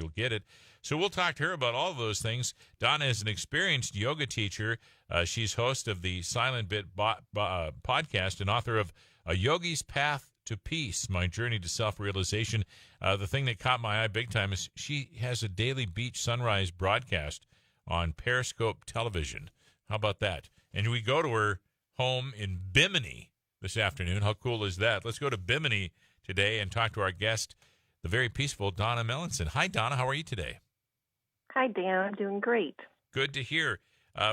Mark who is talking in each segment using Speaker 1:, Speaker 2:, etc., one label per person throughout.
Speaker 1: you'll get it. So we'll talk to her about all of those things. Donna is an experienced yoga teacher. She's host of the Silent Bit podcast and author of A Yogi's Path to Peace, My Journey to Self-Realization. The thing that caught my eye big time is she has a daily beach sunrise broadcast on Periscope television. How about that? And we go to her home in Bimini this afternoon. How cool is that? Let's go to Bimini today and talk to our guest, the very peaceful Donna Melanson. Hi, Donna. How are you today?
Speaker 2: Hi, Dan. I'm doing great.
Speaker 1: Good to hear.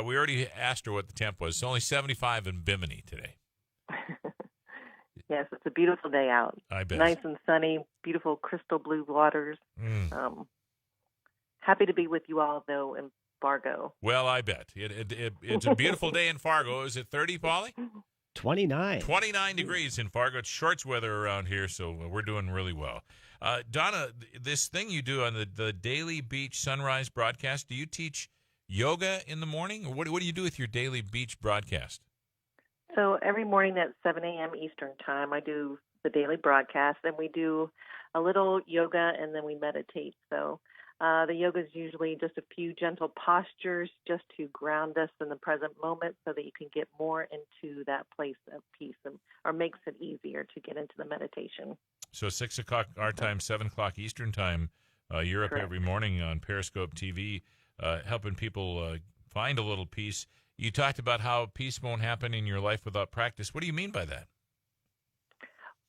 Speaker 1: We already asked her what the temp was. It's only 75 in Bimini today.
Speaker 2: Yes, it's a beautiful day out.
Speaker 1: I bet.
Speaker 2: Nice and sunny, beautiful crystal blue waters. Happy to be with you all, though, in Fargo.
Speaker 1: Well, I bet. It's a beautiful day in Fargo. Is it 30, Polly?
Speaker 3: 29.
Speaker 1: 29 degrees in Fargo. It's shorts weather around here, so we're doing really well. Donna, this thing you do on the daily beach sunrise broadcast, do you teach yoga in the morning? Or what do you do with your daily beach broadcast?
Speaker 2: So every morning at 7 a.m. Eastern Time, I do the daily broadcast, and we do a little yoga, and then we meditate. So the yoga is usually just a few gentle postures just to ground us in the present moment so that you can get more into that place of peace, or makes it easier to get into the meditation.
Speaker 1: So 6 o'clock our time, 7 o'clock Eastern Time, you're up
Speaker 2: Correct.
Speaker 1: every morning on Periscope TV helping people find a little peace. You talked about how peace won't happen in your life without practice. What do you mean by that?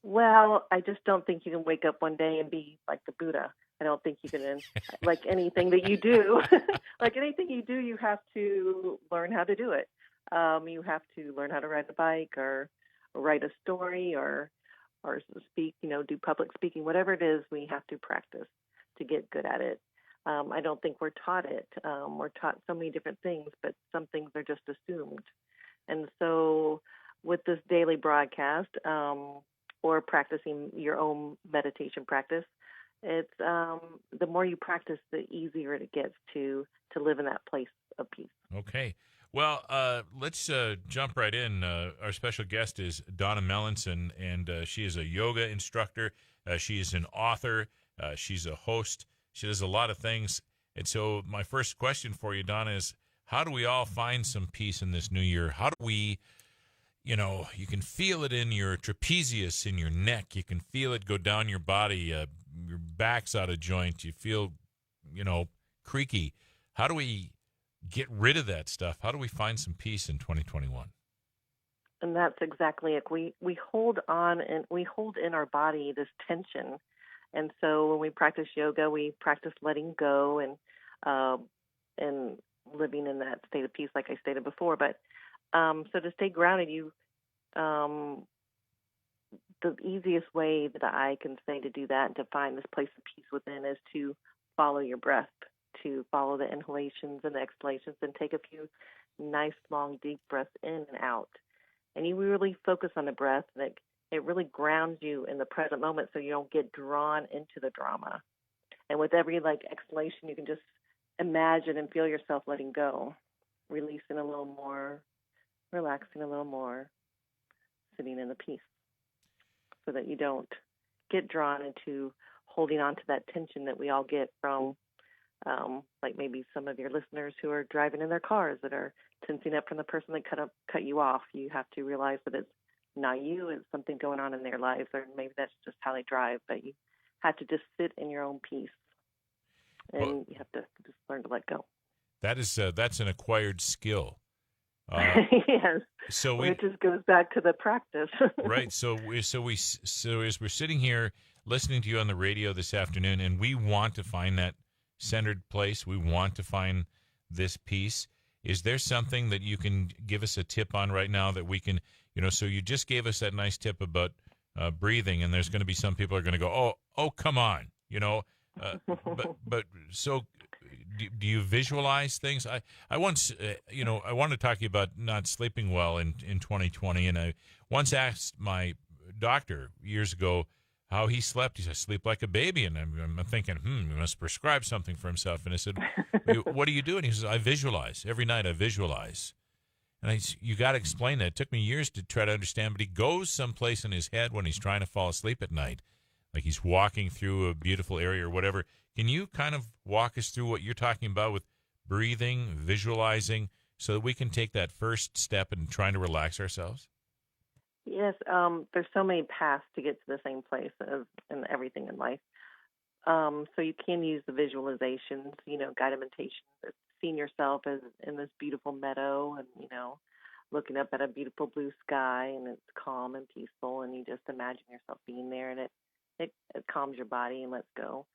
Speaker 2: Well, I just don't think you can wake up one day and be like the Buddha. I don't think you can, like anything that you do, you have to learn how to do it. You have to learn how to ride a bike or write a story or speak, do public speaking, whatever it is, we have to practice to get good at it. I don't think we're taught it. We're taught so many different things, but some things are just assumed. And so with this daily broadcast or practicing your own meditation practice, it's the more you practice, the easier it gets to live in that place of peace.
Speaker 1: Okay. Well, let's jump right in. Our special guest is Donna Melanson, and she is a yoga instructor. She is an author. She's a host. She does a lot of things. And so my first question for you, Donna, is how do we all find some peace in this new year? How do we, you can feel it in your trapezius, in your neck. You can feel it go down your body. Your back's out of joint. You feel, creaky. How do we get rid of that stuff? How do we find some peace in 2021?
Speaker 2: And that's exactly it. We hold on and we hold in our body this tension. And so when we practice yoga, we practice letting go and living in that state of peace, like I stated before. But so to stay grounded, the easiest way that I can say to do that and to find this place of peace within is to follow your breath, to follow the inhalations and the exhalations, and take a few nice, long, deep breaths in and out. And you really focus on the breath, and it really grounds you in the present moment so you don't get drawn into the drama. And with every exhalation, you can just imagine and feel yourself letting go, releasing a little more, relaxing a little more, sitting in the peace so that you don't get drawn into holding on to that tension that we all get from maybe some of your listeners who are driving in their cars that are tensing up from the person that cut you off. You have to realize that it's not you, it's something going on in their lives, or maybe that's just how they drive, but you have to just sit in your own peace, and you have to just learn to let go.
Speaker 1: That's an acquired skill.
Speaker 2: Yes.
Speaker 1: So
Speaker 2: it just goes back to the practice.
Speaker 1: Right. So as we're sitting here listening to you on the radio this afternoon, and we want to find that centered place, we want to find this peace. Is there something that you can give us a tip on right now that we can, so you just gave us that nice tip about breathing, and there's going to be some people are going to go, oh, come on, but so do you visualize things? I once, I wanted to talk to you about not sleeping well in 2020, and I once asked my doctor years ago how he slept. He said, sleep like a baby, and I'm thinking, he must prescribe something for himself. And I said, what do you do? And he says, I visualize. Every night I visualize. And you got to explain that. It took me years to try to understand, but he goes someplace in his head when he's trying to fall asleep at night like he's walking through a beautiful area or whatever. Can you kind of walk us through what you're talking about with breathing, visualizing, so that we can take that first step in trying to relax ourselves?
Speaker 2: Yes, there's so many paths to get to the same place as in everything in life. So you can use the visualizations, guided meditation, seeing yourself as in this beautiful meadow and, looking up at a beautiful blue sky and it's calm and peaceful and you just imagine yourself being there and it calms your body and lets go.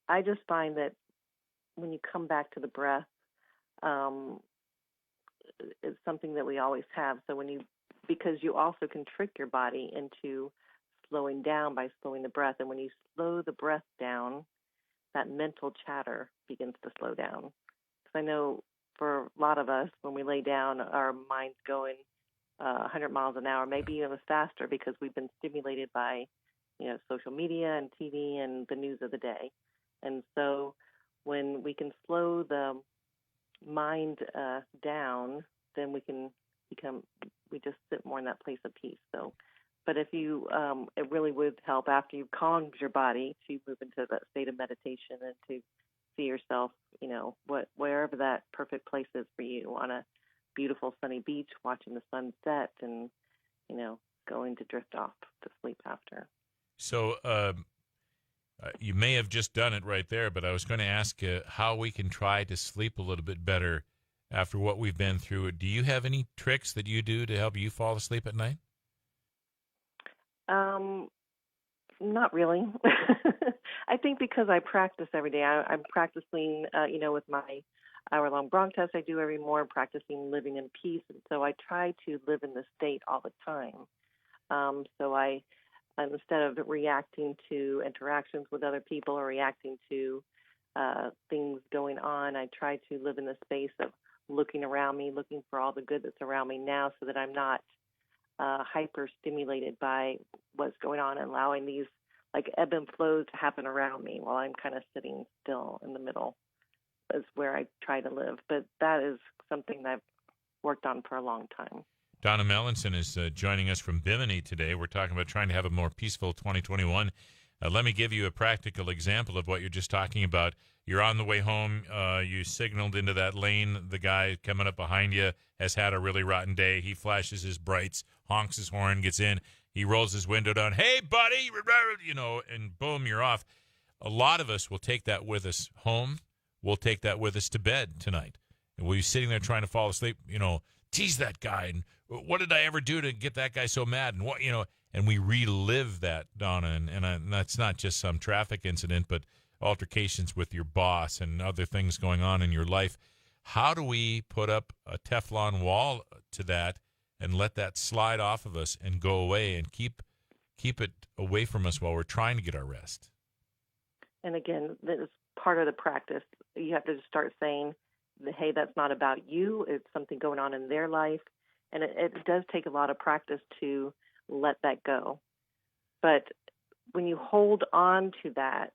Speaker 2: I just find that when you come back to the breath, um, it's something that we always have. So because you also can trick your body into slowing down by slowing the breath. And when you slow the breath down, that mental chatter begins to slow down. Because I know for a lot of us, when we lay down, our mind's going 100 miles an hour, maybe even faster because we've been stimulated by, social media and TV and the news of the day. And so when we can slow the mind down, then we just sit more in that place of peace. So, but if you, it really would help after you've calmed your body to move into that state of meditation and to see yourself, wherever that perfect place is for you on a beautiful sunny beach, watching the sun set and, going to drift off to sleep after.
Speaker 1: So you may have just done it right there, but I was going to ask how we can try to sleep a little bit better after what we've been through. Do you have any tricks that you do to help you fall asleep at night?
Speaker 2: Not really. I think because I practice every day, I'm practicing, with my hour-long bronch test I do every morning, practicing living in peace. And so I try to live in this state all the time. So instead of reacting to interactions with other people or reacting to things going on, I try to live in the space of looking around me, looking for all the good that's around me now so that I'm not hyper stimulated by what's going on and allowing these like ebb and flows to happen around me while I'm kind of sitting still in the middle is where I try to live. But that is something that I've worked on for a long time.
Speaker 1: Donna Melanson is joining us from Bimini today. We're talking about trying to have a more peaceful 2021. Let me give you a practical example of what you're just talking about. You're on the way home. You signaled into that lane. The guy coming up behind you has had a really rotten day. He flashes his brights, honks his horn, gets in. He rolls his window down. Hey, buddy, and boom, you're off. A lot of us will take that with us home. We'll take that with us to bed tonight. And we'll be sitting there trying to fall asleep, tease that guy. And what did I ever do to get that guy so mad? And and we relive that, Donna. And that's not just some traffic incident, but altercations with your boss and other things going on in your life. How do we put up a Teflon wall to that and let that slide off of us and go away and keep it away from us while we're trying to get our rest?
Speaker 2: And again, this is part of the practice. You have to just start saying, hey, that's not about you. It's something going on in their life. And it does take a lot of practice to let that go. But when you hold on to that,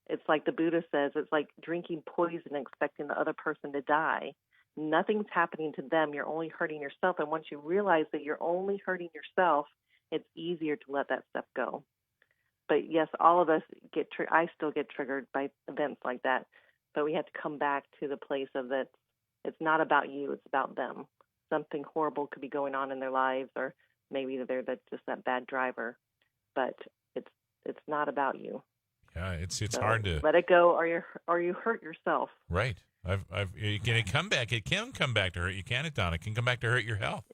Speaker 2: it's like the Buddha says, it's like drinking poison and expecting the other person to die. Nothing's happening to them. You're only hurting yourself. And once you realize that you're only hurting yourself, it's easier to let that stuff go. But yes, all of us I still get triggered by events like that. But we have to come back to the place of that it's not about you, it's about them. Something horrible could be going on in their lives, or maybe they're just that bad driver. But it's not about you.
Speaker 1: Yeah, it's
Speaker 2: so
Speaker 1: hard to
Speaker 2: let it go, or you hurt yourself.
Speaker 1: Right. It can come back. It can come back to hurt you, can it, Donna? It can come back to hurt your health.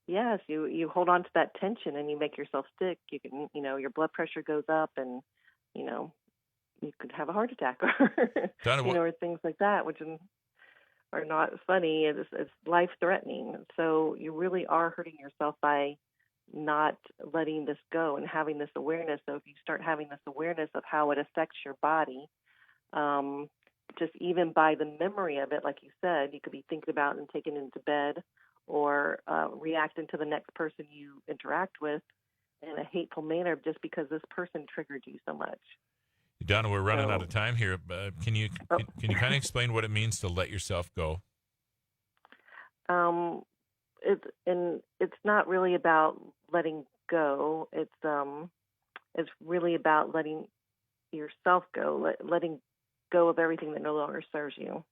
Speaker 2: Yes, you hold on to that tension and you make yourself sick. You can, your blood pressure goes up, and you could have a heart attack, or
Speaker 1: Donna,
Speaker 2: or things like that, which are not funny. It's life threatening. So you really are hurting yourself by not letting this go and having this awareness. So if you start having this awareness of how it affects your body, just even by the memory of it, like you said, you could be thinking about and taking it into bed, or reacting to the next person you interact with in a hateful manner just because this person triggered you so much.
Speaker 1: Donna, we're running out of time here. Can you kind of explain what it means to let yourself go?
Speaker 2: It's not really about letting go. It's is really about letting yourself go, letting go of everything that no longer serves you.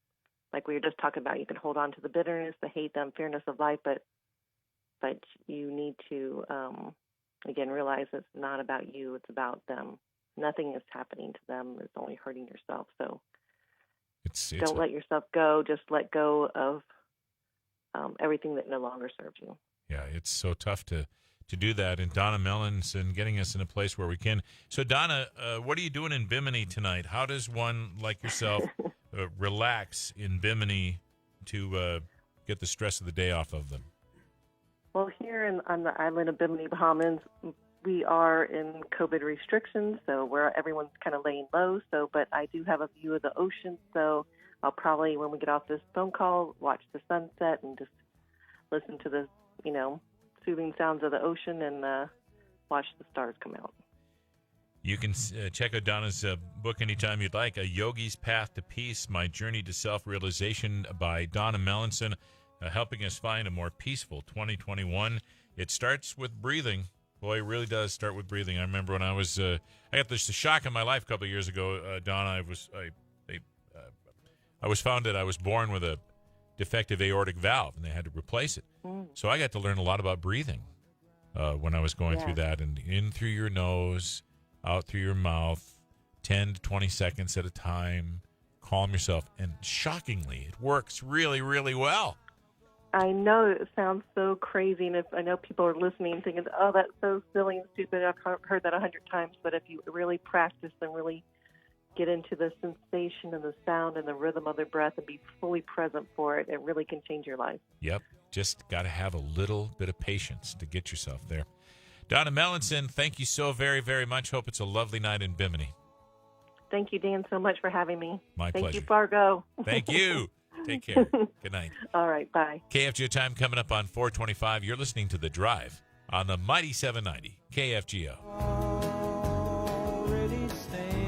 Speaker 2: Like we were just talking about, you can hold on to the bitterness, the hate, the unfairness of life, but you need to, again, realize it's not about you, it's about them. Nothing is happening to them. It's only hurting yourself. So don't let yourself go. Just let go of everything that no longer serves you.
Speaker 1: Yeah, it's so tough to do that. And Donna Melanson getting us in a place where we can. So, Donna, what are you doing in Bimini tonight? How does one like yourself relax in Bimini to get the stress of the day off of them?
Speaker 2: Well, here on the island of Bimini, Bahamas, we are in COVID restrictions, so everyone's kind of laying low. But I do have a view of the ocean, so I'll probably, when we get off this phone call, watch the sunset and just listen to the, soothing sounds of the ocean and watch the stars come out.
Speaker 1: You can check out Donna's book anytime you'd like, A Yogi's Path to Peace, My Journey to Self-Realization by Donna Melanson, helping us find a more peaceful 2021. It starts with breathing. Boy, it really does start with breathing. I remember when I got this shock in my life a couple of years ago, Donna. I was found that I was born with a defective aortic valve, and they had to replace it. So I got to learn a lot about breathing when I was going through that, and in through your nose, out through your mouth, 10 to 20 seconds at a time. Calm yourself, and shockingly, it works really, really well.
Speaker 2: I know it sounds so crazy, and I know people are listening thinking, oh, that's so silly and stupid. I've heard that 100 times, but if you really practice and really get into the sensation and the sound and the rhythm of the breath and be fully present for it, it really can change your life.
Speaker 1: Yep, just got to have a little bit of patience to get yourself there. Donna Melanson, thank you so very, very much. Hope it's a lovely night in Bimini.
Speaker 2: Thank you, Dan, so much for having me.
Speaker 1: My pleasure.
Speaker 2: Thank you, Fargo.
Speaker 1: Thank you. Take care. Good night.
Speaker 2: All right, bye.
Speaker 1: KFGO time coming up on 425. You're listening to The Drive on the mighty 790 KFGO.
Speaker 3: Already staying.